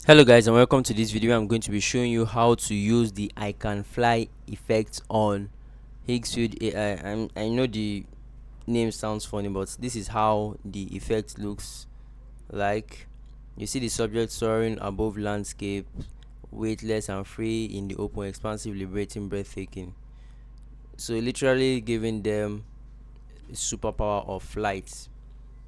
Hello guys, and welcome to this video. I'm going to be showing you how to use the I can fly effect on Higgsfield AI. I know the name sounds funny, but this is how the effect looks like. You see the subject soaring above landscape, weightless and free in the open, expansive, liberating, breathtaking. So literally giving them superpower of flight.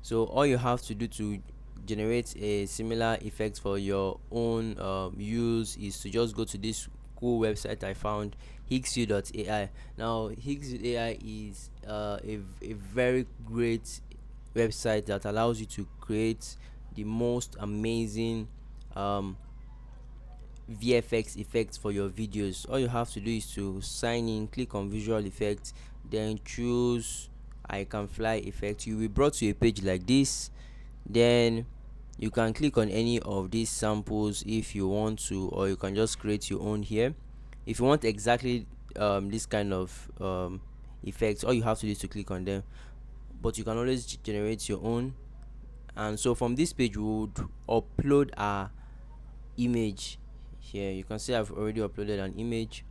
So all you have to do to generate a similar effect for your own use is to just go to this cool website I found, Higgsfield.ai. Now Higgsfield AI is a very great website that allows you to create the most amazing um, VFX effects for your videos. All you have to do is to sign in, click on visual effects, then choose I can fly effect. You will be brought to a page like this. Then you can click on any of these samples if you want to, or you can just create your own here. If you want exactly this kind of effects, all you have to do is to click on them, but you can always generate your own. And so from this page we would upload our image. Here you can see I've already uploaded an image,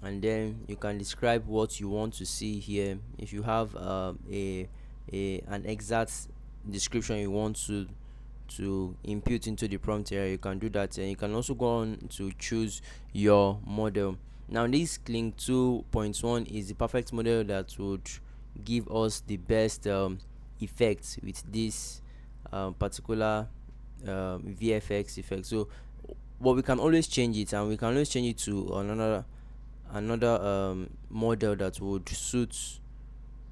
and then you can describe what you want to see here. If you have a an exact description you want to input into the prompt area, you can do that. And you can also go on to choose your model. Now this Cling 2.1 is the perfect model that would give us the best effects with this particular VFX effect. So but we can always change it, and we can always change it to another model that would suit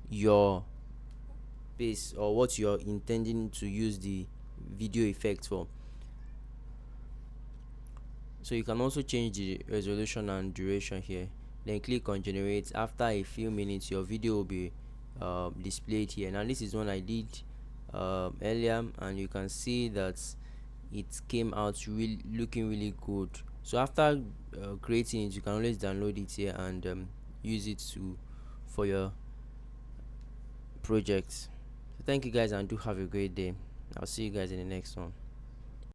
your base or what you're intending to use the video effect for. So you can also change the resolution and duration here, then click on generate. After a few minutes your video will be displayed here. Now this is one I did earlier, and you can see that it came out really looking really good. So after creating it, you can always download it here and use it to for your projects. So thank you guys, and do have a great day. I'll see you guys in the next one.